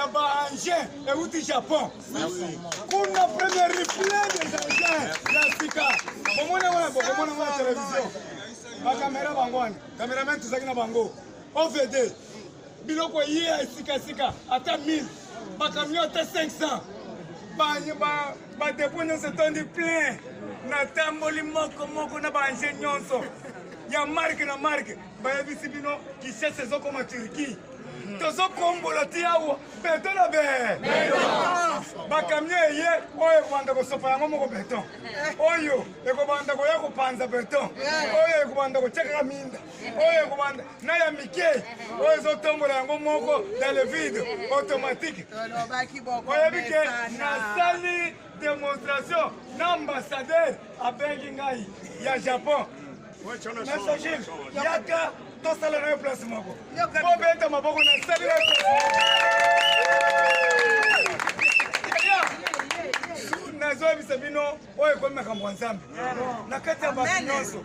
ya baangien euti Japon. Kuna premier replay des engins ya sika. Bomona wana télévision. Ba caméra bangwana, cameraman tuzaki na bango. OVD. Biloko yé sika ata 1000. Ba camion ata 500. Ba dépôt se tondi plein. Na tamboli moko na baangien nyonso. Ya marque na marque. Ba bisi bino qui cherche saison comme en Turquie. Tozo kombola tiawo beton na be. Ba camion yé oyo kwanda ko sopa yango moko beton. Oyo ekobanda ko yako panza beton. Oyo ekobanda ko cheka minda. Oyo ekobanda na ya mike. Oyo zo tombola yango moko dans le vide automatique. Oyo bike na sali démonstration na ambassadeur a bengi ngai ya Japon. Messager yaka to sala na place moko. Ko beta maboko na sali na. Na zo bisabino oyo ko makambo nzambe. Na kati ya bakinyoso.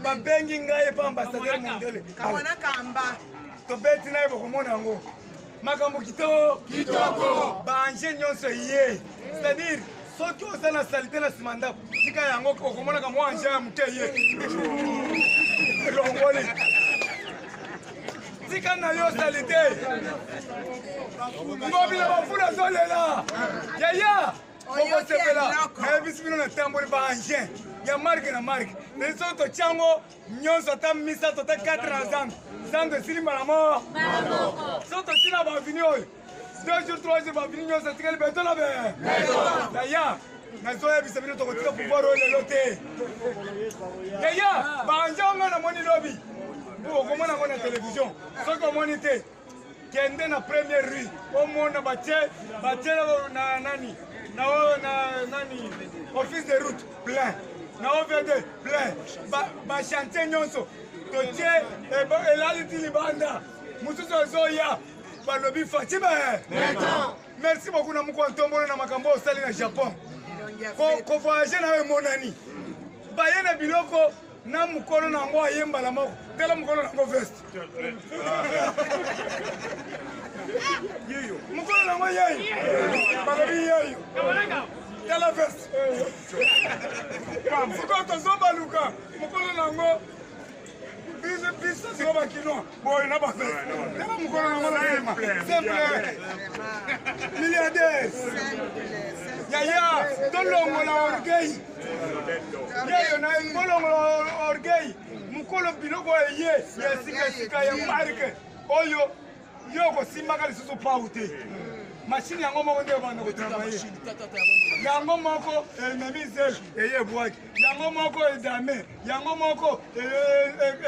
Ba bengi ngai pa ambassadeur mondele. Kawana kamba. To beti na ibo komona ngo. Makambo kitoko. Ba anje nyonso yé. C'est-à-dire soki osala salite na simanda sika yango okomona ka mwa anje ya muke ye. Longoli. Sika na yo salite. Mobile bafuna zolela. Yaya. Oyo sepela. Na bisibino na tambori ba anje. Ya marque na marque. Les autres chango nyonso ta misa to ta 4 ans. Sangue silima la mort. Soto tina ba vini oyo. 2 jours 3 jours ba vini nyonso tikali beton la be. Yaya. Na zoya bisabino to kotika pouvoir oyo lote. Yaya, ba njanga na moni lobby. Bo komona ko na télévision. Soko monite. Kende na première rue. O mona bache na nani? Na nani? Office de route plein. Na OVD plein. Ba chantier nyonso. Totie elaliti libanda. Mutuzo zoya. Ba lobby Fatima. Merci beaucoup na muko ntombolo na makambo osali na Japon. Ko voyager na we monani. Ba yena biloko na mukolo na ngo ayemba la moko. Tela mukolo na ngo vest. Yeyo. Mukolo na ngo yeyo. Ba lobby yeyo. Tela vest. Fuko to zoba luka. Mukolo na ngo Pisa sio bakino. Boy na ba. Tela mukolo na ngo lema. Simple. Milliardaires. Yaya, tolongo la orgueil. Yaya na ngolongo la orgueil. Mukolo biloko ye, sika ya marque. Oyo yoko simaka lisusu paute. Machine yango moko nde banda ko travailler. Yango moko memizel eye boaki. Yango moko edame. Yango moko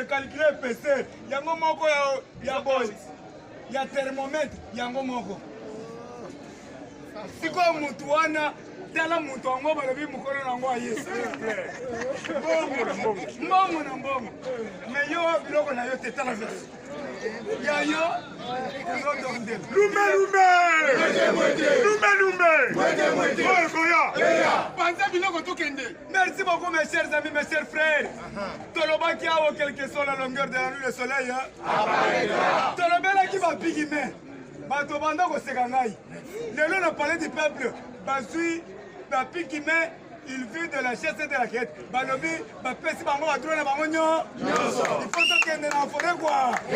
calculer PC. Yango moko ya boy. Ya thermomètre yango moko. Siko mutu wana tala mutu wango balobi mukolo nango aye. Mbongo na mbongo. Me yo biloko na yo te tala vesi. Ya yo ndonde. Lume. Oyo koya. Panza biloko tukende. Merci beaucoup mes chers amis, mes chers frères. Tolobaki awo quelle que soit la longueur de la nuit le soleil. Tolobela ki ba pigime. Bato banda ko seka ngai. Lelo na parler du peuple. Bazui ba pikime il vit de la chasse et de la quête. Balobi ba pesi bango ba drone bango nyo. Il faut que kende na forêt quoi. Il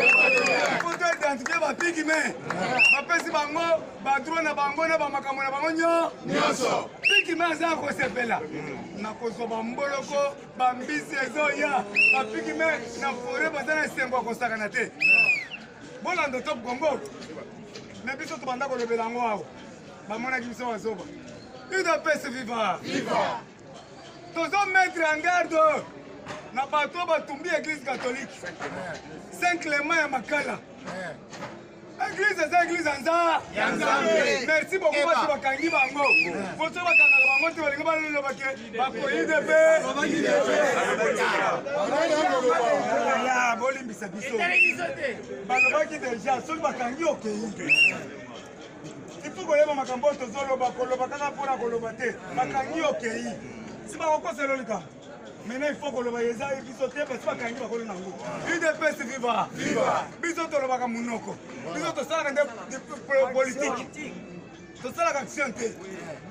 faut que identifier ba pikime. Ba pesi bango ba drone bango na ba makambo na bango nyo. Nyoso. Pikime za ko sepela. Na ko so ba mboloko ba mbisi ezoya. Ba pikime na forêt bazana sengo ko saka na te. Bolando top Congo. Mais biso to banda ko lebela ngo awo. Ba mona ki biso wazoba. Il doit pas se vivre. Tozo mettre en garde. Na bato batumbi église catholique. Saint-Clément ya Makala. Église anza. Merci beaucoup parce que bakangi bango. Foto bakanga bango te balinga balelo bake. Bakoyi de be. Ya bolimbisa biso. Balobaki déjà so bakangi okei. Il faut que les makambo tozoloba koloba kaka pona koloba te. Bakangi okei. Si ba ko selolika. Maintenant, il faut que le voyage aille bisoter parce que pas quand il va coller dans l'eau. UDPS viva. Bisoter le baga munoko. Bisoter ça rend des politiques. C'est ça la action.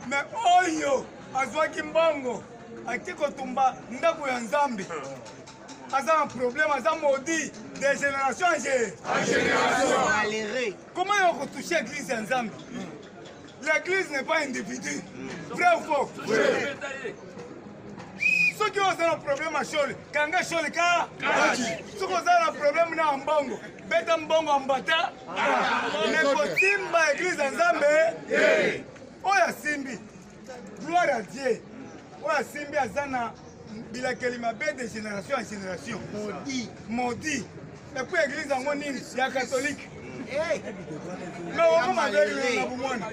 Mais oyo azwa kimbongo akiko tumba ndako ya Nzambe. Aza un problème, aza maudit de génération en génération. Comment on peut toucher l'église en Zambie? L'église n'est pas un individu. Vrai ou faux? Ceux qui ont un problème à Chole, quand on Chole, ceux qui ont un problème à Mbongo, bêta Mbongo en bata, mais pour Timba l'église en Zambie, Oya Simbi, gloire à Dieu, Oya Simbi Azana. Il a de génération en génération. Maudit. Et puis l'église en Monine, il y a catholique. Mais on va avec le Naboumouane.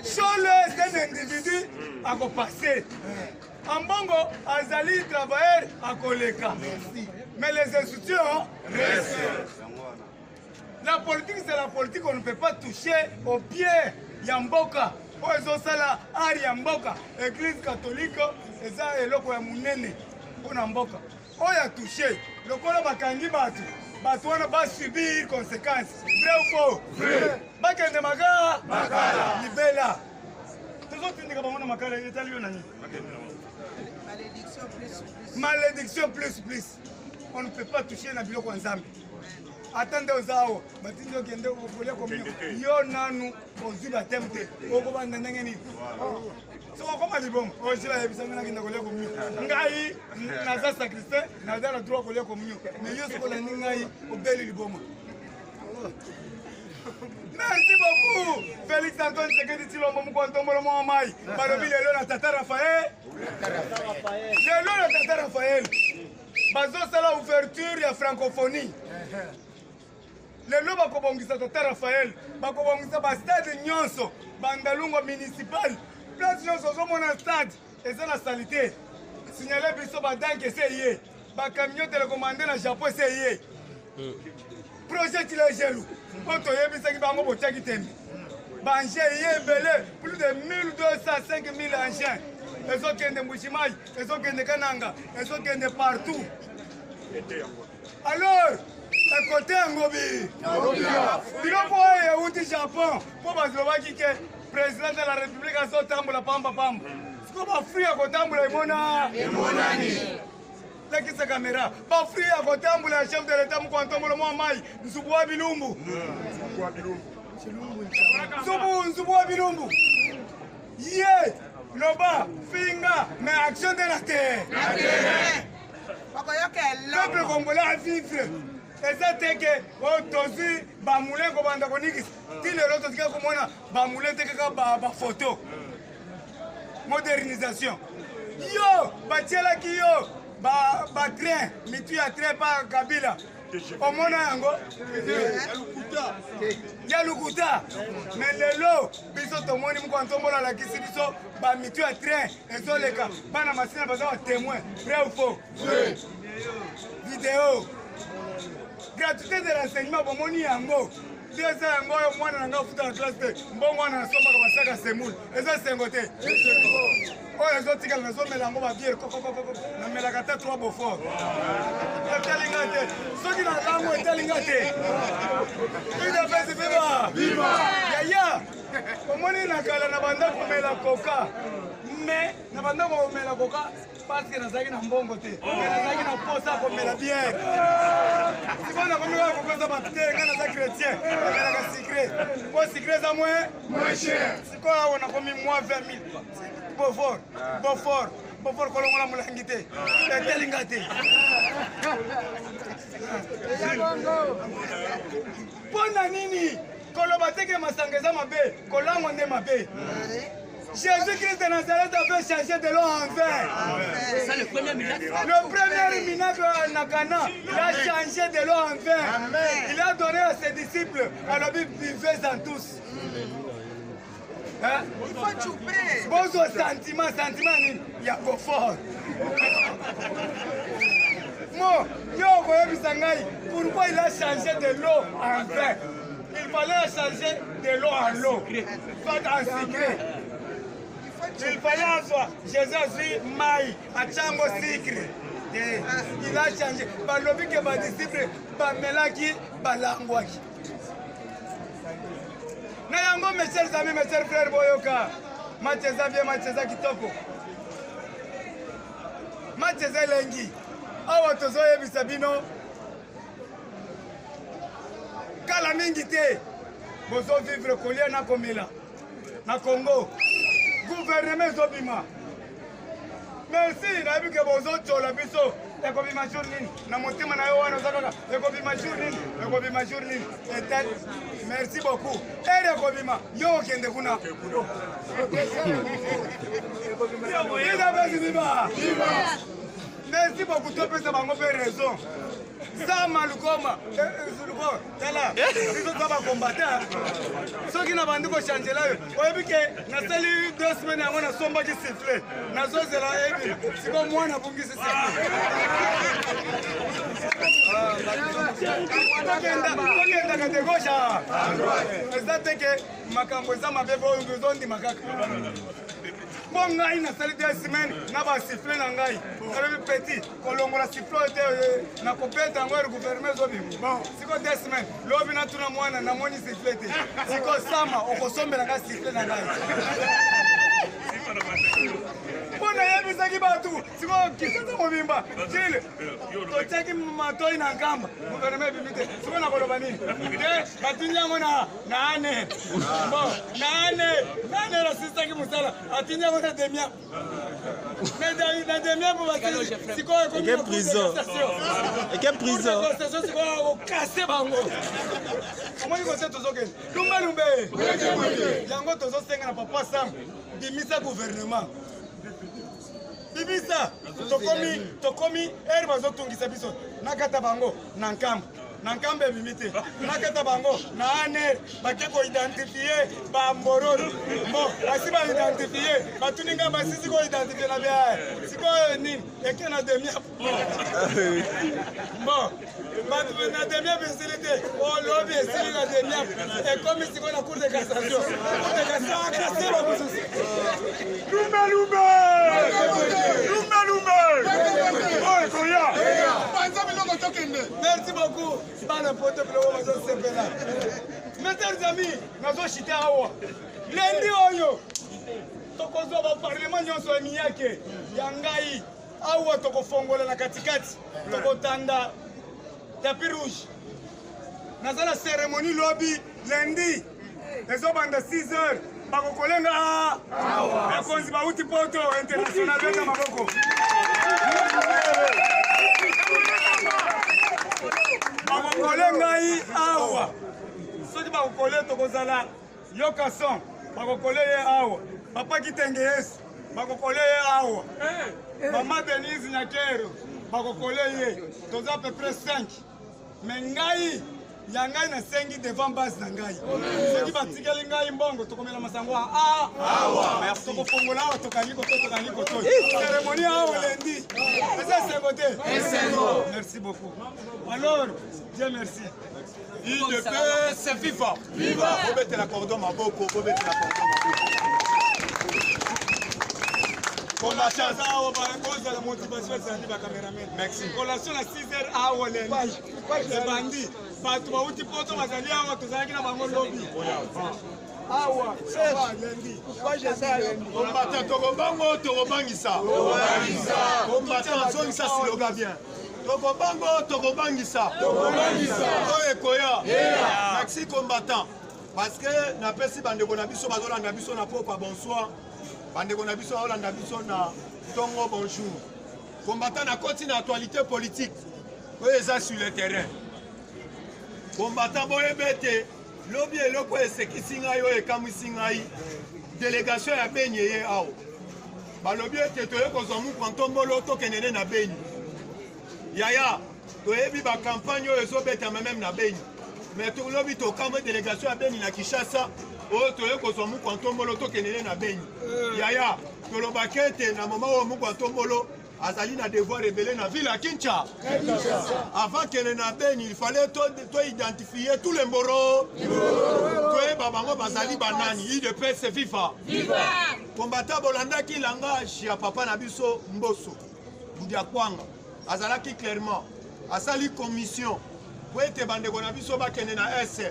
Chole, c'est un individu à passer. En Bongo, Azali travailleur à Koleka. Mais les institutions restent. La politique, c'est la politique, on ne peut pas toucher au pied. Yamboka. Ozo sala ari ya mboka église catholique eza eloko ya munene mpona mboka oya touché lokola bakangi bato wana ba subir conséquences vrai ou faux bakende makala libela tozotindika bango na makala etali yo nani malédiction plus on ne peut pas toucher na biloko ya Nzambe. Attendez aux aos, Matindi okende okolia komio. Yo nanu ozuba temte. Okobanda ndenge ni. So okoma libongo. Ojila yebisanga na kinda kolia komio. Ngai naza sacristain, naza na droit kolia komio. Mais yo soko la ngai obeli libongo. Merci beaucoup. Félix Antoine Sekedi Tilombo Mkontombolo Mwamai. Balobi lelo na Tata Raphaël. Lelo na Tata Raphaël. Bazo sala ouverture ya francophonie. Lelo bakobongisa Tata Raphaël, bakobongisa ba stade nyonso, bandalungo municipal, place nyonso zomona stade, eza na salité. Signaler biso ba danke seye, ba camion télécommandé na Japon seye. Projet Tilagelu, poto yebisa ki bango botiaki tembe. Ba engins yebele, plus de 1200 5000 engins. Ezokende Mbushimai, ezokende Kananga, ezokende partout. Alors, à côté Ngobi, il a eu Japon pour que le président de la République a sorti la pamba pamba. Ce qu'on va faire à côté de la qui sa caméra, pas free à côté de la chef de l'État, quand on le maille, Nzubwa Bilumbu. Nzubwa Bilumbu. Yeah, Loba, Finga, mais action de la terre. Le peuple congolais a vivre. Et ça, c'est que Tozi, Bamoulin, Kobanda Konigis, si le lot de Komona, Bamoulin, Tekaka, photo. Modernisation. Yo, Batiela Kiyo, Train, Mitu à train par Kabila. Au Monango, Yalukuta, mais le lot, Biso Tomoni, Moukantomola, la Kisibiso, Mitu à train, et Zoleka, Banamassina, Baza, témoin, vrai ou faux? Vidéo. Gratuité de l'enseignement, bon, mon yango. Si c'est un moyen, moi, on a foutu en classe de bon, on a somme comme ça, c'est moule. Et ça, c'est un côté. Oh, les autres, ils ont mis la mot à dire, mais la gâte 3 beaux forts. Ceux qui n'ont pas mot, ils ont gâté. Une affaire, c'est viva. Yaya. Comment on a calé la bande pour mettre la coca? Mais, la bande pour mettre la coca. Parce que nous avons un bon côté. Nous avons un poste comme la bière. Si on a comme ça, on a un chrétien. On a un secret. Quoi, secret, ça moins cher. C'est quoi, on a commis moins 20 000. Beaufort, Colombo, la moulangité. Et Telingate. Pona nini, Kolobateke Masangeza Mabe, Kolango ne Mabe. Jésus-Christ de Nazareth a fait changer de l'eau en vin. C'est ça le premier miracle. Le premier miracle à Nakana, il a changé de l'eau en vin. Il a donné à ses disciples, à la Bible, buvez-en tous. Hein? Il faut chouper. Bon sentiment, il y a confort. Moi, pourquoi il a changé de l'eau en vin? Il fallait changer de l'eau en l'eau. Pas en secret. Il fallait avoir Jésus Maï, à Chango Sikri. Il a changé. Par le but que ma disciple, par Melaki, par Langwaki. Nayango, mes chers amis, mes chers frères Boyoka. Macheza bien, Macheza Kitoko. Macheza Lengi. Awa tozoye bisabino. Kala mingi te. Bozo vivre kolia na komela. Na Congo. Gouvernement zobima. Merci, na bi ke bozo chola biso. Eko bima jour nini. Na motema na yo wana zakaka. Eko bima jour nini. Eko bima jour nini. Etel. Merci beaucoup. Ere eko bima. Yo kende kuna. Merci beaucoup. Tu peux savoir raison. Ça malukoma. Tala. Si tu vas combattre. Ceux qui n'ont pas de changer là. Oyebi ke na sali 2 semaines yango na somba ki siffler. Na zozela ebi. Siko mwana bungi siffler. Tokenda kategosha. Ezate ke makambo za mabebe oyo nzondi makaka. Bon ngai na sali 2 semaines na ba siffler na ngai. Kalobi petit kolongola siffler te na kopeta ngwe gouvernement zobi. Bon, siko 2 semaines. Lobi na tuna mwana na moni siffler te. Siko sama okosombela ka siffler na ngai. Bona yebisaki batu siko kisasa mobimba chile tocheki matoi na ngamba gouvernement bibite siko na koloba nini de batinyango na ane bon na ane la sisaki musala atinyango na demia mais na demia pour basi siko ko prison et prison siko ko casser bango omoni ko seto zoken lumbe yango tozo senga na papa Sam dimisa gouvernement Bibisa, tokomi, erba zotungisa biso, nakata bango, nankambe bimite, nakata bango, na aner, bakeko identifier, ba mborodo, bon, asi ba identifier, batuninga basisi ko identifier na bia, siko nini, eke na demia, bon, na demia bisilite, o lobi esili na demia, e komi siko na cour de cassation, akase ba bususi. Lumbe! Merci beaucoup. Mes chers amis, nazo chita awa. Lendi oyo. Tokozo ba parlement nyonso emiyake. Yangai awa tokofongola na katikati. Tokotanda tapis rouge. Nazala cérémonie lobby lundi. Ezobanda 6 heures. Bakokolenga awa. Ekonzi bauti poto international beta maboko. Bakokolenga awa. Soki bakokole tokozala yoka son. Bakokole awa. Papa Kitenge Yesu. Bakokole awa. Mama Denise Nyakero. Bakokole ye. Toza à peu près 5. Mais ngai yangai na sengi devant base na ngai. Soki batikeli ngai mbongo tokomela masango awa. Merci. Tokofongola awa tokali ko. Cérémonie awa lundi. C'est côté. Merci beaucoup. Alors, Dieu merci. Il de paix, c'est viva. Viva. Faut mettre la cordon maboko, faut mettre la cordon maboko. Collation awa ba cause la motivation c'est ba cameraman. Merci. Collation à 6h awa lundi. C'est bandi. Batu ba uti poto bazali awa tozalaki na bango lobby. Awa, c'est lundi. Pourquoi j'ai ça lundi? Combattant Togobango, Togobangisa. Combattant Zonsa Siloga bien. Togobangisa. Oekoya. Merci combattant. Parce que na pesi bandeko na biso bazolanda biso na poko bonsoir. Bandeko na biso bazolanda biso na tongo bonjour. Combattant na continue actualité politique. Oyo eza sur le terrain. Combattant boyebete lobi eloko esekisi ngai oyo ekamwisi ngai délégation ya Beni ye awo balobi ete toye kozwa mukwa ntombolo tokendene na Beni yaya toyebi bakampagne oyo ezobetama meme na Beni mais tolobi tokamwe délégation ya Beni na Kinshasa oyo toye kozwa mukwa ntombolo tokendene na Beni yaya tolobaki ete na moma oyo mukwa ntombolo azali na devoir révélé na ville à Kinshasa. Avant qu'elle na Beni, il fallait to identifier tous les moros. Toi babango bazali banani, il de paix c'est viva. combattant Bolanda qui langage ya papa na biso Mbosso Budia Kwanga azalaki clairement asali commission pour être bandeko na biso bakende na S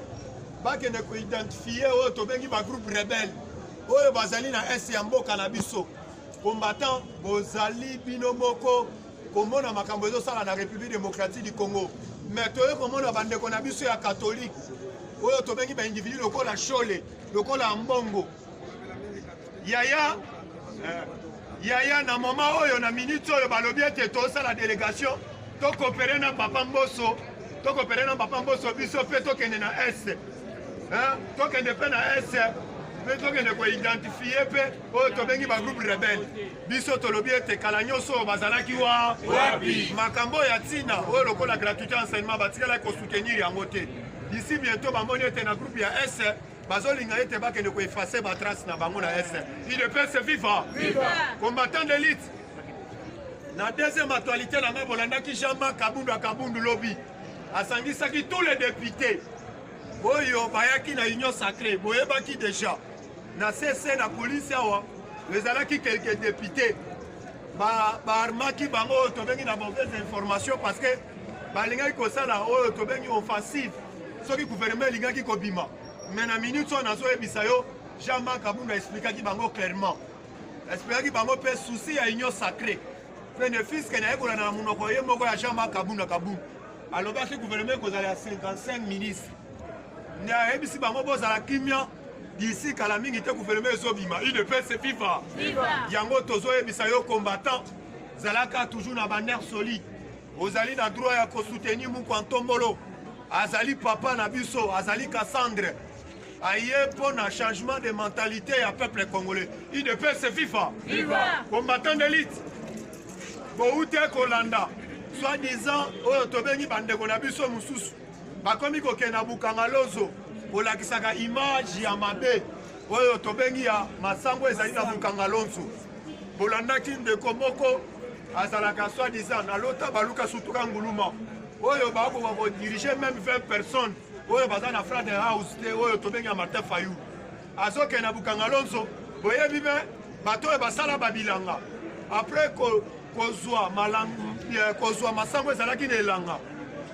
bakende ko identifier o to bengi ba groupe rebelle oyo bazali na S ya mboka na biso combattant bozali bino moko komona makambo ezosala na République démocratique du Congo mais toye komona bandeko na biso ya catholique oyo to bengi ba individu lokola Chole lokola Mbongo Yaya na mama oyo na minute oyo balobi ete tosala délégation to coopérer na papa Mbosso biso pe tokende na S tokende pe na S pe tokende ko identifier pe oyo to bengi ba groupe rebelle biso tolobi ete kala nyonso bazalaki wapi makambo ya tina oyo lokola gratuité enseignement batikala ko soutenir yango te d'ici bientôt bamoni ete na groupe ya S bazolinga ete bakende ko effacer ba trace na bango na S il peut se vivre combattant d'élite na deuxième actualité na Bolanda ki Jean-Marc Kabundu lobby asangisaki tous les députés oyo bayaki na union sacrée boyebaki déjà na CC na police awa ezalaki quelques députés armaki bango to bengi na mauvaise information parce que balingaki kosala oyo to bengi offensive soki gouvernement lingaki kobima mais na minute on azoyebisa yo Jean-Marc Kabundu expliquaki bango clairement expliquaki bango pe souci ya union sacrée bénéfice que na ekola na munoko ye moko ya Jean-Marc Kabundu alobaki gouvernement kozala 55 ministres na ebisi bango bozala kimia d'ici kala mingi te gouvernement ezobima il ne peut se vivre yango tozoyebisa yo combattant zalaka toujours na banner solide ozali na droit ya kosoutenir Mukwantombolo azali papa na biso azali Cassandre aye pour un changement de mentalité à peuple congolais il ne peut se vivre combattant d'élite boute kolanda soi-disant oyo tobengi bandeko na biso mususu bakomi kokenda Bukangalozo olakisaka image ya mabe oyo tobengi ya masango ezali na Bukangalozo bolandaki ndeko moko azalaka soi-disant na lota baluka sutuka nguluma oyo bakoka kodiriger même 20 personnes oyo baza na Frade House te oyo tobengi ya Martin Fayou azokende na Bukangalozo boyebi me bato oyo basala babilanga après kozwa masango ezalaki na elanga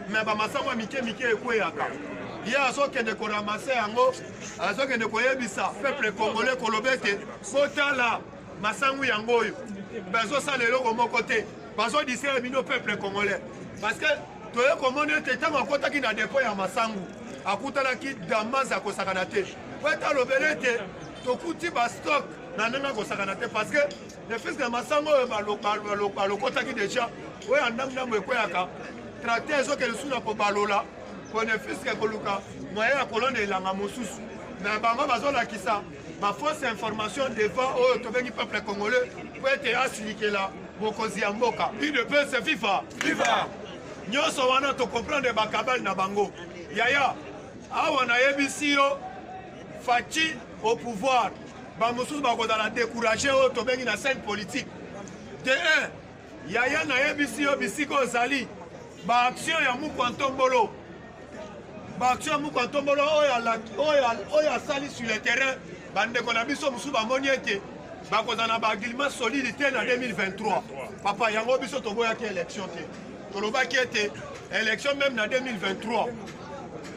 me bamasango ya mike ekweyaka ye azokende koramase yango azokende koyebisa peuple congolais koloba ete botala masango yango oyo bazosala eloko moko te bazodisere bino peuple congolais parce que toye komona ete ntango akotaki na depo ya masango akutanaki damase akosakana te po ete alobeli ete tokuti bastock na ndenge akosakana te parce que le fils de masango oyo balokotaki déjà oyo ndambo ekweyaka tracteur ezokende suna kobalola bénéfice ekoluka moyen ya kolonda elanga mosusu me bango bazolakisa bafausse information devant oyo tobengi peuple congolais po ete asilikela bokonzi ya mboka il ne peut se vivre nyonso wana tocomprendre bakabali na bango yaya awa nayebisi yo faci au pouvoir bamosusu bakozala découragé oyo tobengi na scène politique de 1 yaya nayebisi yo bisika ozali baaction ya Mukwantombolo oyo asali sur le terrain bandeko na biso mosusu bamoni ete bakozala na baagillement solide te na 2023 papa yango biso toboyaki élection te tolobaki ete élection même na 2023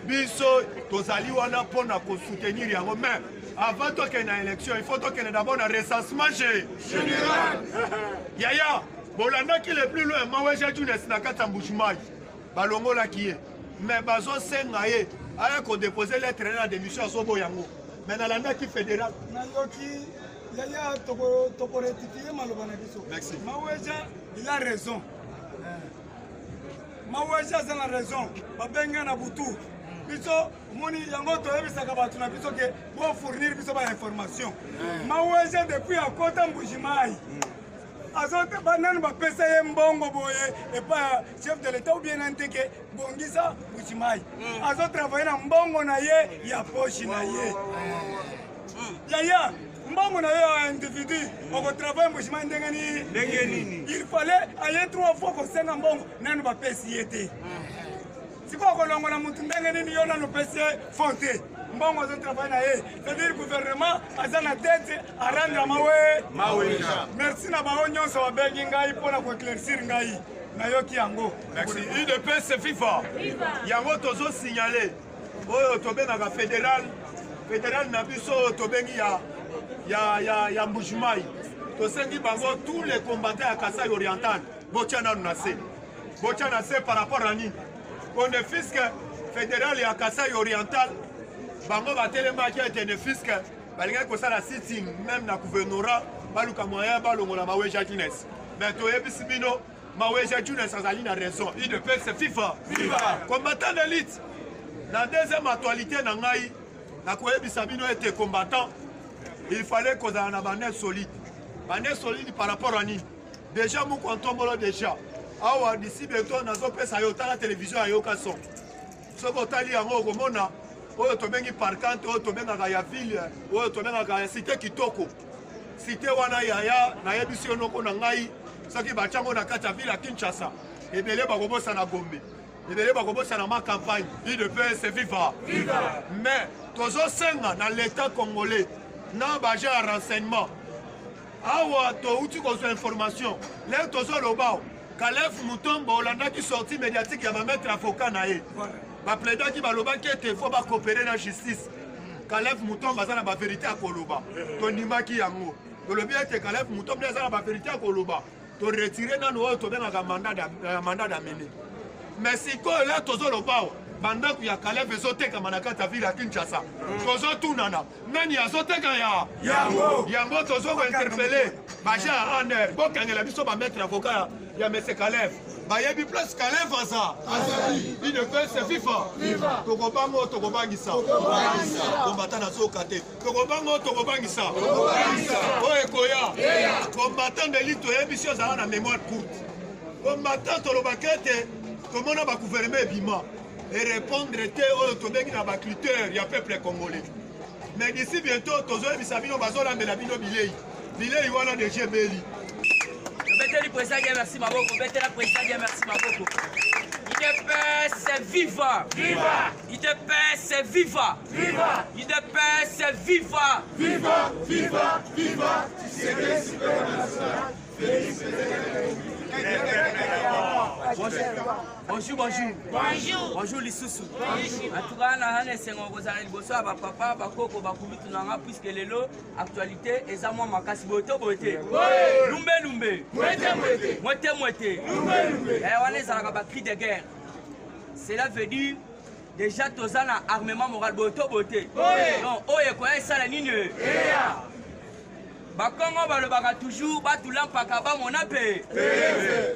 biso tozali wana mpona kosoutenir yango mais avant tokende na élection il faut tokende d'abord na recensement général yaya bolandaki le plus loin maweja junes na kati ya Mbujimayi balongolaki ye mais bazosenga ye aya kodepose lettre na démission azobo yango mais nalandaki fédéral nayoki yaya tokorectifier maloba na biso maweja il a raison maweja aza na raison babenga na butu biso moni yango toyebisaka bato na biso ke bofournir biso bainformation maweja depuis akota Mbujimayi azote banani bapesa ye mbongo boye epa chef de l'état ou bien nanteke bongisa Mbujimayi azotravaille na mbongo na ye ya poche na ye yaya mbongo na ye ya individu okotravaille Mbujimayi ndenge nini il fallait aye 3 fois kosenga mbongo nani bapesi ye te siko kolongola mutu ndenge nini yo nano pesi ye fonte mbongo azo travail na ye c'est-à-dire gouvernement aza na tête arendre maweja merci na bango nyonso babengi ngai mpona koéclaircir ngai nayoki yango merci UDPS FIFA yango tozosignale oyo tobengaka fédéral na biso oyo tobengi ya Mbujimayi tosengi bango tous les combattants ya Kasai oriental botia nanu na se par rapport à nini on fiske fédéral ya Kasai oriental bango batelemaki ete ne fiske balingaki kosala sitting même na gouvernorat baluka moyen balongola maweja Junes mais toyebisi bino maweja Junes azali na raison UDPS FIFA combattant d'élite na deuxième actualité na ngai nakoyebisa bino ete combattant il fallait kozala na bande solide par rapport à nini déjà moko antombolo déjà awa d'ici bientôt nazopesa yo tala télévision ayoka son soki otali yango okomona oyo tobengi parkante oyo tobengaka ya ville oyo tobengaka ya cité kitoko cité wana yaya nayebisi yo noko na ngai soki batiango na kati ya ville ya Kinshasa ebele bakobosa na Gombe ebele bakobosa na campagne UDPS FIFA mais tozosenga na l'état congolais na baje ya renseignement awa touti kozwa information leo tozoloba Kalef Mutombo olandaki sortie médiatique ya bametre avocat na ye baplaidaki balobaki ete fo bacoopérer na justice Kalef Mutombo aza na bavérité akoloba tondimaki yango tolobi ete Kalef Mutombo aza na bavérité akoloba toretire nanu oyo tobengaka mandat d'amener mais sikoyo leo tozoloba bandako ya Kalef ezotekama na kati ya ville ya Kinshasa tozotunana nani azoteka yango tozokointerpele baje ya aner bokangela biso bametre avocat ya mese Kalef bayebi place Kalef aza UDPS FIFA tokobangisa kombata nazoka te tokobangisa oyo ekoya combattant d'élite toyebisi ozala na mémoire courte combattant tolobaki ete tomona bagouvernement ebima et répondre te oyo tobengi na bacritère ya peuple congolais mais d'ici bientôt tozoyebisa bino bazolambela bino bilei wana deja ebeli Beteli président Dieu merci maboko betela président Dieu merci maboko UDPS viva UDPS viva UDPS viva Bonjour Lisusu. En tout cas, on est papa, bakoko, bakumitu nanga puisque lelo actualité eza moi makasi boto bote. Lumbe. Moite. Et on est à cri de guerre. Cela veut dire déjà tozana armement moral boto bote. Non, oye quoi ça la ligne. Bakongo balobaka toujours batulampaka bamona pe.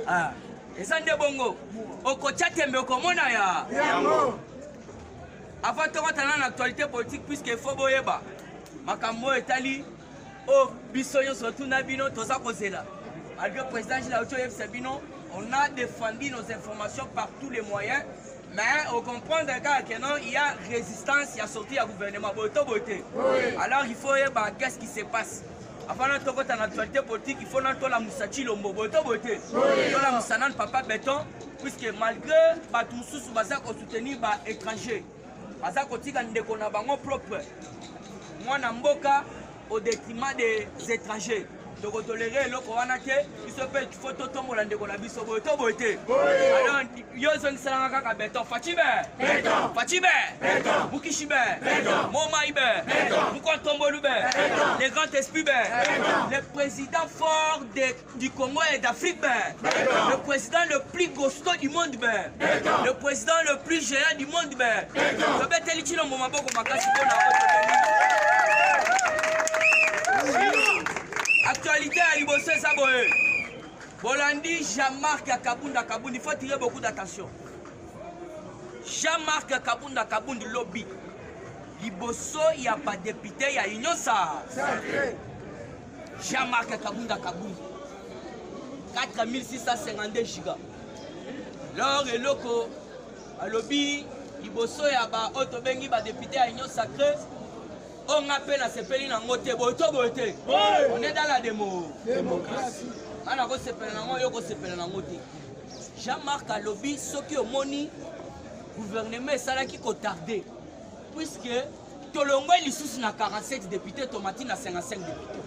Ah. Eza nde bongo okotia tembe okomona ya avant tokotana na actualité politique puisque faut boyeba makambo etali o biso nyonso tuna bino toza kozela malgré président Gilles Aucho yebisa bino on a défendu nos informations par tous les moyens mais on comprend que non il y a résistance il y a sorti à gouvernement boté alors il faut yeba qu'est-ce qui se passe avant de toquer en actualité politique, il faut que la Moussachi Lombo boté. La Moussanan papa béton, puisque malgré tout sous baza ko soutenir ba étranger, baza ko tika ndeko na bango propre. Moi na mboka au détriment des étrangers. Donc tolérer le coronate, il se peut photo tombe la ndeko na biso boté. Alors yo zong salanga ka béton Fatime. Bukishibe. Momaïbe. Mukontombolube. Les grands esprits. Le président fort du Congo et d'Afrique. Le président le plus costaud du monde. Le président le plus géant du monde. Le bételiti no momaboko makasi pona. Actualité à Liboso Saboé. Bolandi, Jean-Marc Kabunda Kabundi, il faut tirer beaucoup d'attention. Jean-Marc Kabunda Kabundi lobby. Liboso, il n'y a pas de député, il y a union ça. Jean-Marc Kabunda Kabundi. 4652 gigas. L'or et loco, à lobby, Liboso, il y a pas autobengi, pas député, il y a union sacrée. On appelle à ce pays dans le bote. On est dans la démocratie. Jean-Marc a lobby, ce qui est moni, gouvernement est qui tardé. Puisque Tolongwe lisusu na 47 députés, Tomati na 55 députés.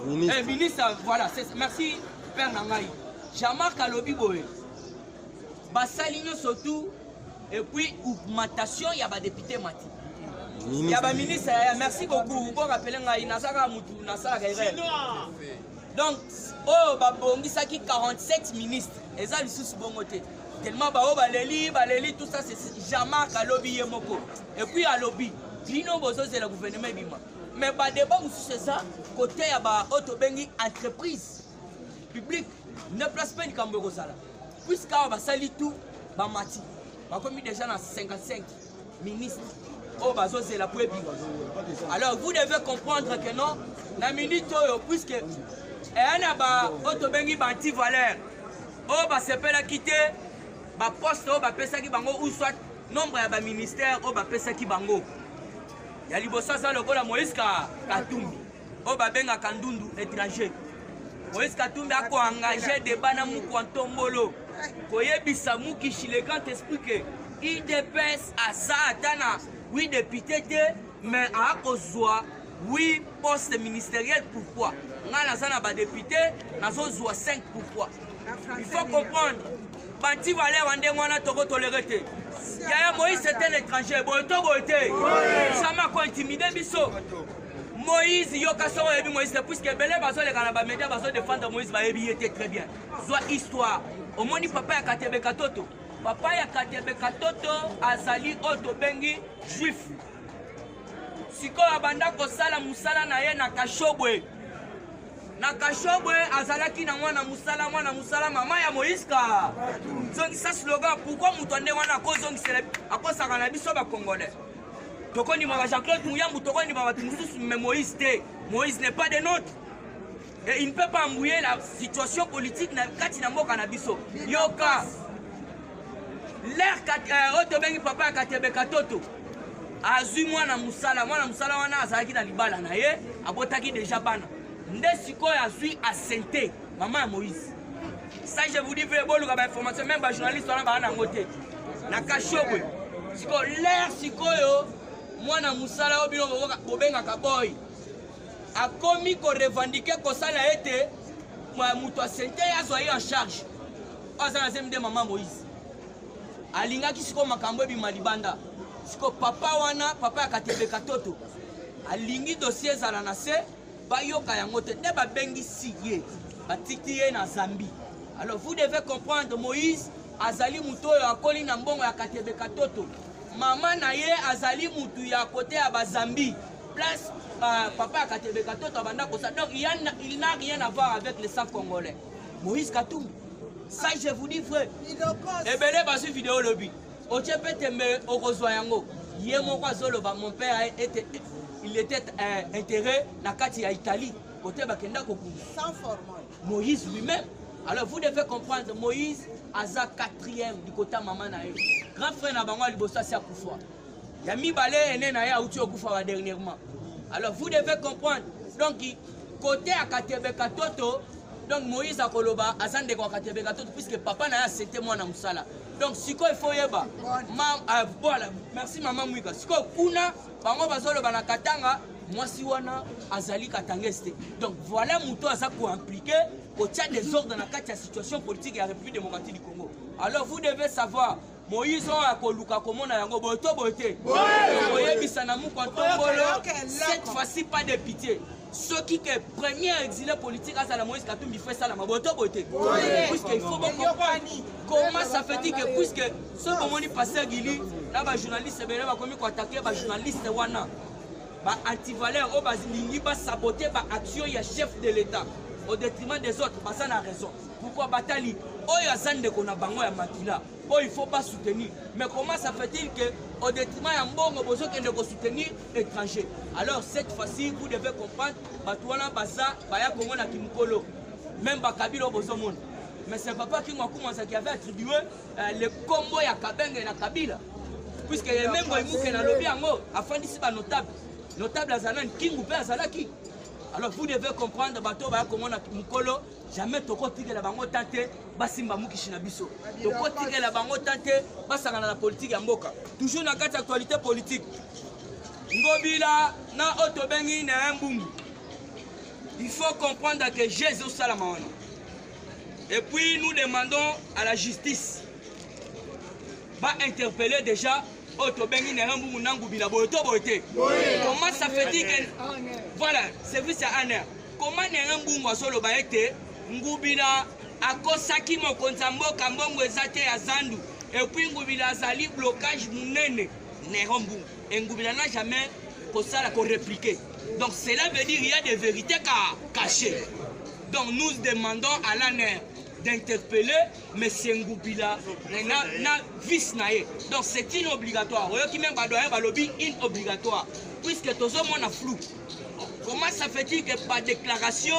Ministre. Ministre, voilà, merci Père Nangaï. Jean-Marc Alobi Boé. Basaligno surtout, et puis augmentation, il y a des députés Mati. Il y a des ministres, merci beaucoup. Vous rappelez, il y a des donc, oh, babongi saki 47 ministres. Et ça, ils sont bon côté. Tellement, baleli, tout ça, c'est Jean-Marc Alobi Yemoko. Et puis, Alobi, Dino Bozo, c'est le gouvernement Bima. Mais bah, débat, c'est ça, côté, il y a autobengi entreprise publique. Ne place pas une Cambero Sala. Puisqu'on va salir tout, bah, Mati. On a commis déjà dans 55 ministres. Oh, bah, c'est la première. Alors, vous devez comprendre que non, la minute, puisque. Et on a ba autobengi banti valeur. Oh ba sepela quitter ba poste oh ba pesa ki bango ou soit nombre ya ba ministère oh ba pesa ki bango. Ya libosa ça lokola Moïse Katumbi. Oh ba benga kandundu étranger. Moïse Katumbi a ko engagé débat na mu kwantombolo. Ko yebisa mu ki chile quand explique IDPS a ça atana oui député mais a kozwa oui poste ministériel pourquoi? On a des députés, on a 5 pourquoi. Il faut comprendre. Banti Valère, on a toléré. Moïse c'est un étranger. Ça m'a intimidé. Moïse, Moïse, puisque Belé, les médias défendre Moïse, était très bien. Soit histoire. Au moins, papa a Katebe Katoto. Papa a Katebe Katoto, Azali, Otobengi, juif. Siko abanda kosala musala na ye na Kashobwe. Na Kashobwe azalaki na mwana musala mama ya Moïska. Donc ça slogan pourquoi mutonde wana kozongisela akosaka na biso ba congolais. Tokoni mama Jean-Claude Muyambu tokoni mama tumususu mais Moïse té. Moïse n'est pas de nôtres. Et il ne peut pas embrouiller la situation politique na kati na mboka na biso. Yoka. L'air otobengi papa Katebe Katoto. Azui mwana musala wana azalaki na libala na ye abotaki déjà bana nde sikoyo azui asente maman Moïse. Ça je vous dis vrai boluka ba information même ba journaliste wana ba na ngote na Kashobwe sikoyo l'air sikoyo mwana musala obino bobenga kaboy akomi ko revendiquer ko sala ete muto asente azwa en charge azana zemde maman Moïse alingaki sikoyo makambo bi malibanda. Siko papa wana papa Katebe Katoto alingi dossier zala na se bayoka yango te nde babengi siye batiki ye na Zambie. Alors vous devez comprendre Moïse azali muto oyo akoli na mbongo ya Katebe Katoto mama na ye azali mutu ya côté ya Bazambi place papa Katebe Katoto abanda kosa donc il n'a rien à voir avec le sang congolais. Moïse Katumbi ça je vous dis frère et belé basu vidéo lobby. Mon père il était enterré dans la Italie, côté Bakenda Koku. Sans formal. Moïse lui-même. Alors vous devez comprendre, Moïse a 4e du côté maman naïe. Grand frère n'a pas libosa c'est Akoufa. Yami Balé est né naïe à Outi Okufa dernièrement. Alors vous devez comprendre. Donc côté à Katebe Katoto, donc Moïse a Koloba, Azan de Katebe Katoto, puisque papa n'a c'était moi na Moussala. Donc, si il faut y avoir, voilà, merci maman Mouika. Si kuna, bango bazolo banakatanga, moi si wana azali katangeste. Donc voilà mouto aza pour impliquer au tient des ordres dans la situation politique de la République démocratique du Congo. Alors vous devez savoir, Moïse a koluka comment na yango boto boté. Voyez bisana mou quand cette fois-ci pas de pitié. Ceux qui est premier exilé politique à la Moïse Katumbi fait ça la maboto beauté. Puisqu'il faut comprendre comment ça fait dire que puisque ceux comme on dit passer Guili, là bas journaliste ben là comme attaquer bas journaliste wana, bas anti-valeur au bas lingi bas saboter bas action il y a chef de l'État au détriment des autres. Bah ça n'a raison. Pourquoi Batali? Oh il y a zande qu'on a bango ya makila. Oh il faut pas soutenir. Mais comment ça fait-il que au détriment ya mbongo bozo qui ne soutenir étranger? Alors cette fois-ci vous devez comprendre batouana baza baya Congo na kimukolo. Même bakabilo bozo monde. Mais c'est papa qui m'a commencé qui avait attribué le combo ya Kabenge na Kabila. Puisque les mêmes qui na lobby yango afin d'ici ba notable. Notable azanan king ou pas azalaki. Alors vous devez comprendre bateau baya Congo na kimukolo. Jamais toko tige la bango tante basimba mukishi na biso. Toko tige la bango tante basanga na politique ya mboka. Toujours na kati actualité politique. Ngobila na otobengi na mbungu. Il faut comprendre que Jésus Salamana. Et puis nous demandons à la justice va interpeller déjà otobengi na mbungu na ngubila boto bote. Comment ça fait-il que voilà, service à Aner. Comment na mbungu asolo ba ete ngubila akosaki mokonza mboka mbongo ezate ya zandu. Et puis ngubila azali blocage munene nerombu. Et ngubila n'a jamais ça qu'on répliquer. Donc cela veut dire qu'il y a des vérités cachées. Donc nous demandons à l'ANER d'interpeller M. Ngoubila na vice nae. Donc c'est inobligatoire. Qui même pas lobby inobligatoire. Puisque tout le monde a flou. Comment ça fait-il que par déclaration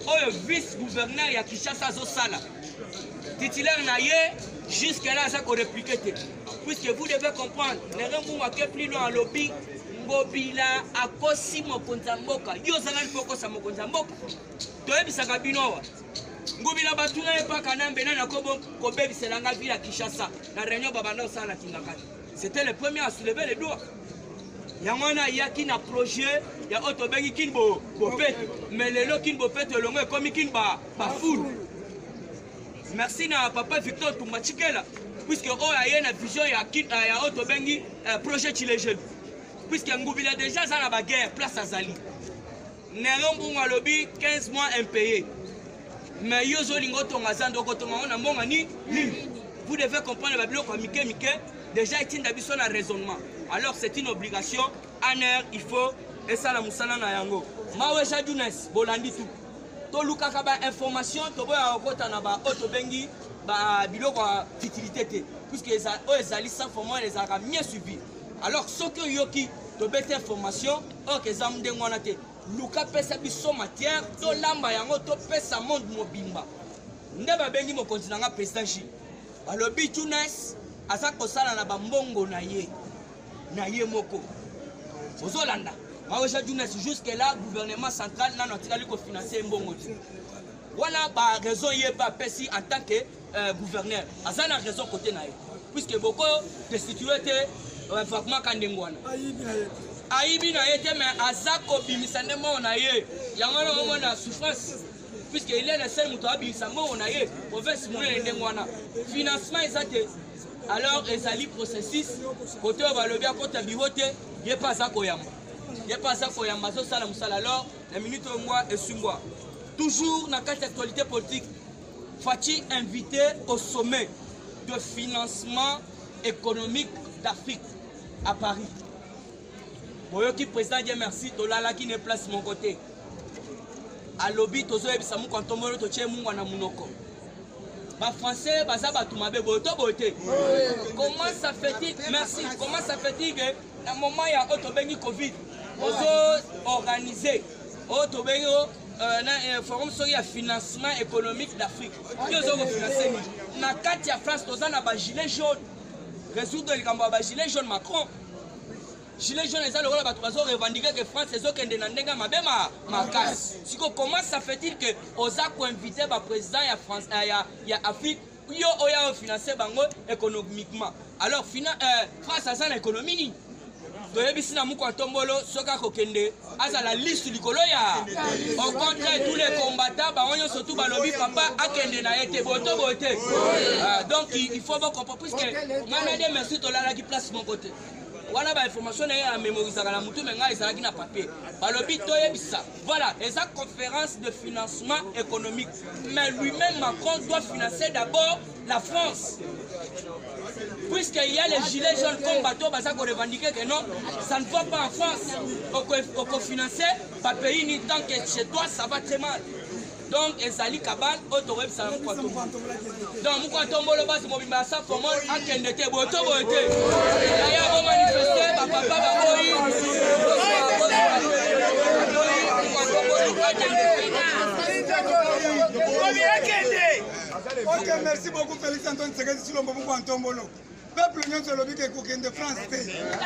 au vice-gouverneur ya Kinshasa Zosala titulaire naie jusque-là ça qu'on réplique. Puisque vous devez comprendre, les gens qui sont plus loin en lobby, Ngobila akosi mokonza mboka. Yo zala lipoko sa mokonza mboka. Toyebisaka binowa. Ngobila batuna epa kanambe na kobo kobebiselanga vila Kinshasa. Na réunion babanda osala kingakani. C'était le premier à soulever les doigts. Yangona yaki na projet ya otobengi kinbo bopet. Mais lelo kinbo pet longo komi kinba ba full. Merci na papa Victor Tumachikela. Puisque o ya na vision ya otobengi projet Chilejelu. Puisque Ngoubila déjà dans la guerre, place à Zali. Nerombu lobby 15 mois impayés. Mais yozo lingo tonga zando kotonga on a monga ni. Vous devez comprendre le babilo comme Mike déjà est d'abiso na raisonnement. Alors c'est une obligation. Aner il faut et ça la musala na yango. Maweja Younes bolandi tout. To luka ka ba information to boya okota na ba otobengi ba biloko utilité te. Puisque ezali sans format les a mieux suivi. Alors ce que yoki to bête information ok zamde ngwana te luka pesa biso matière to lamba yango to pesa monde mobimba ndeba bengi mo continent président J alobi Younes asa kosala na bambongo na ye moko ozolanda maweja Younes jusque là gouvernement central na notikali ko financer mbongo te voilà ba raison yé pas pesi en tant que gouverneur asa na raison côté na ye puisque beaucoup destitué te vraiment kandengwana aibi na yete mais azako bimisane mo na ye yangana mo na souffrance puisque il est le seul muto abimisa mo na ye province mo ndengwana financement ezate alors ezali processus côté balobi akota bihote ye pas za koyamba so sala musala alors la minute au mois et sungwa toujours na carte actualité politique Fati invité au sommet de financement économique d'Afrique à Paris. Boyoki président Dieu merci tolala qui ne place mon côté. À lobby tozo ebisa mu kantomolo to tie mu na munoko. Ba français baza batumabe boto bote. Comment ça fait-il merci comment ça fait-il que à un moment il y a otobengi Covid ozo organiser otobengi na forum sur le financement économique d'Afrique. Qui ozo financer na kati ya France toza na ba gilet jaune. Résoudre le cambo ba gilet jaune Macron. Gilet jaune les alors ba to revendiquer que France ezo kende na ndenga mabema makasi. Siko comment ça fait-il que oza ko inviter ba président ya France ya Afrique yo oya financer bango économiquement. Alors France a sa économie ni. Toyebisi na muko tombolo soka kokende aza la liste likolo ya au contraire tous les combattants ba onyo surtout ba lobby papa akende na yete boto bote. Donc il faut beaucoup comprendre puisque ngana merci to la qui place mon côté. Wana ba information na ya mémoriser la mutu menga ezalaki na papier. Ba lobby toyebisa. Voilà, esa conférence de financement économique. Mais lui-même Macron doit financer d'abord la France. Puisqu'il y a les gilets jaunes comme bateau, ça qu'on revendique que non, ça ne va pas en France. Au co-financer, pas pays ni tant que chez toi, ça va très mal. Donc, Ezali Kabal, auto-web, ça va pas tout. Donc, nous, quand on va le bas, c'est mobile, ça, pour moi, à quel était, boto, bote. Il y a un manifester, papa, ok, merci beaucoup Félix Antoine Tshisekedi Tshilombo Mungu Antombolo. Peuple nyonso lobi ke kokende France te.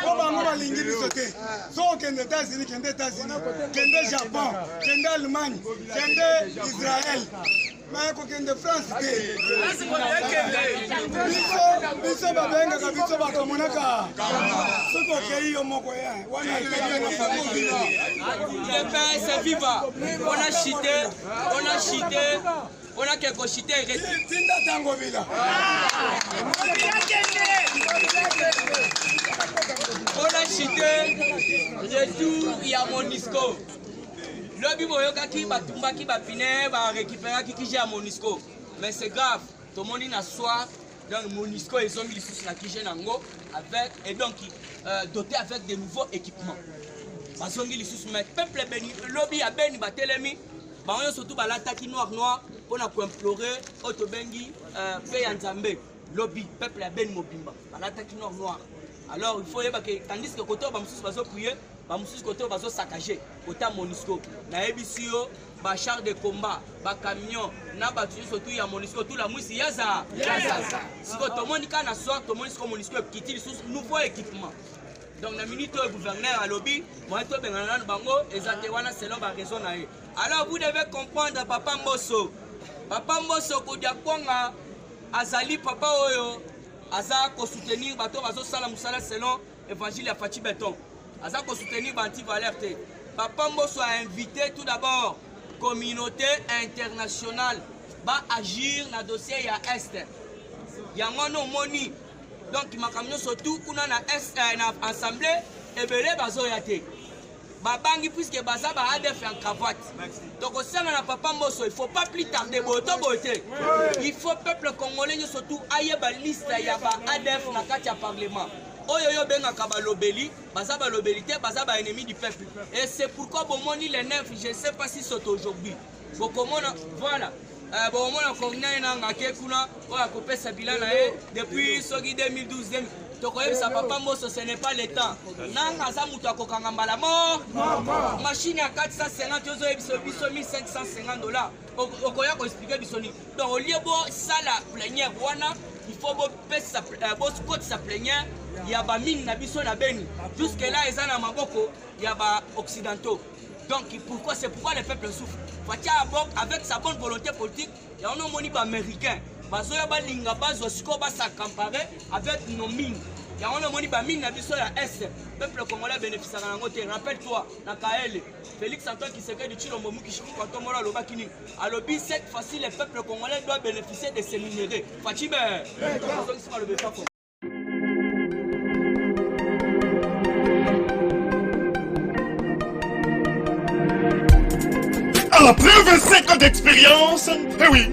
Po bango balingi biso te. So okende États-Unis, kende États-Unis, kende Japon, kende Allemagne, kende Israël. mais kokende France te biso babengaka biso bakamonaka soki okei yo moko ya wana le pain c'est viva on a chité on a quelque chité tinda tango bila on a chité retour ya Monisco lobi boyokaki batumbaki bapine ba récupéraki kiji ya Monisco mais c'est grave tout le monde na soir donc Monisco ils ont mis lisusu na kiji nango avec et donc doté avec de nouveaux équipements bazongi lisusu mais peuple beni lobi ya beni batelemi bango surtout balataki noir pour na implorer otobengi pe ya Nzambe lobby peuple ya beni mobimba balataki noir alors il faut yeba que tandis que côté ba mususu bazo prier ba mususu côté bazo saccager côté Monisco na ebisi yo ba char de combat ba camion na ba surtout ya Monisco tout la mwisi yaza siko to monika na soir to Monisco kiti lisusu nouveau équipement. Donc la minute le gouverneur à lobby, moi to bengana bango ezate wana selon ba raison na ye. Alors vous devez comprendre Papa Mbosso. Papa Mbosso ko dia kwanga azali papa oyo aza ko soutenir bato bazo sala musala selon évangile ya Fachi Beton. Aza ko soutenir ba anti-valerte. Papa Mbosso a invité tout d'abord communauté internationale ba agir na dossier ya Est. Yango no moni. Donc makamyo surtout kuna na assemblée et belé bazo yate. Babangi puisque baza ba ADF en cravate. Donc au sein na Papa Mbosso, il faut pas plus tarder boté. Il faut peuple congolais surtout aye ba liste ya ba ADF na kati ya parlement. Oyoyo benga kabalobeli, baza ba lobelité, baza ba ennemi du peuple. Et c'est pourquoi bomoni les 9, je sais pas si c'est aujourd'hui. Voilà. Bon, moi, on a coupé sa bilan depuis 2012. Ça papa Mbosso, ce n'est pas le temps. La mort. Machine à 450 $, 1550 $. On expliquer donc au lieu de ça la plénière, il faut que sa plénière, il y a ba mine na biso na beni. Jusque là, ils ont na maboko, il y a ba occidentaux. Donc c'est pourquoi le peuple souffre. Avec sa bonne volonté politique, il y a un homme américain. Bazoya balinga bazo siko basa comparer avec nos mines. Il y a un homme mine na biso ya Est. Peuple congolais bénéficie na ngote. Rappelle-toi na Kaele, Félix Antoine Tshisekedi du Chilombo Mukishiki quand on mora lo bakini. Alors cette fois-ci le peuple congolais doit bénéficier de ces minéraux. Fachibe. Après 25 ans d'expérience, eh oui,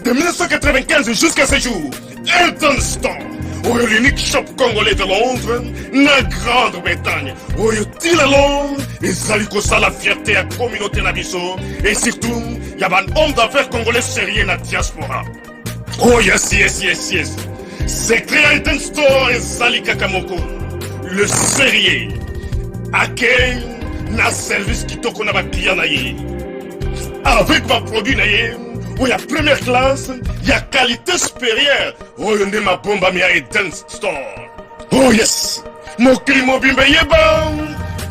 de 1995 jusqu'à ce jour, Elton Store, l'unique shop congolais de Londres, la Grande-Bretagne, il est Londres, et ça lui cause la fierté à la communauté nabiso, et surtout, il y a un homme d'affaires congolais sérieux dans la diaspora. Oh yes. C'est créé Elton Store et Zali Kakamoko, le sérieux, à quel na service qui toko na ba client na ye. Avec ma produit, il y a première classe, il y a qualité supérieure. Oh, il y a ma bombe à Eden Store. Oh yes, mon climat bimbe yeba.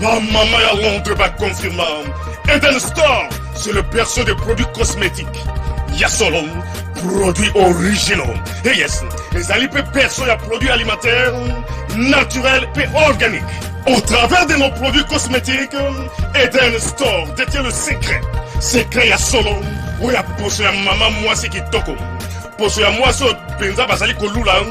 Ma maman à Londres va confirmer. Eden Store, c'est le perso des produits cosmétiques. Il y a solo produits originaux. Et yes, les alipes perso, il y a produits alimentaires, naturels et organiques. Au travers de nos produits cosmétiques, Eden Store détient le secret. Secret ya solo, où ya poso ya maman moi c'est qui toko. Poso ya moi so penza basali kolula,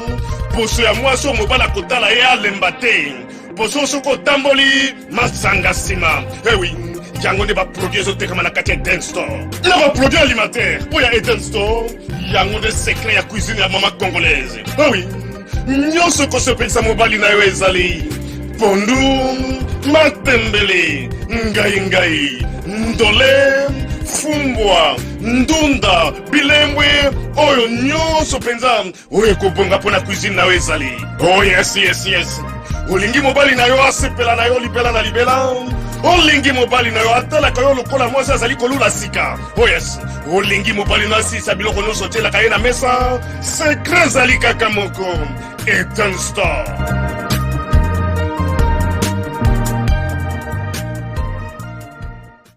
poso ya moi so mobala kotala ya lembate. Poso so ko tamboli masanga sima. Eh oui, yango ne ba produit zote kama na kati Eden Store. Na ba produit alimentaire, où ya Eden Store, yango de secret ya cuisine ya maman congolaise. Eh oui, nyonso ko so penza mobali na yo ezali. Pondu, matembele, ngai, ndole, fumbwa, ndunda, bilembwe, oyo nyonso penza, oyo kobonga pona cuisine na ezali. Oh yes. Olingi mobali na yo asepela na yo libela na libela. Olingi mobali na yo atala kayo lokola mwasi azali kolula sika. Oh yes. Olingi mobali na sisa biloko nyonso tela kaye na mesa. Secret zali kaka moko. Eden Store.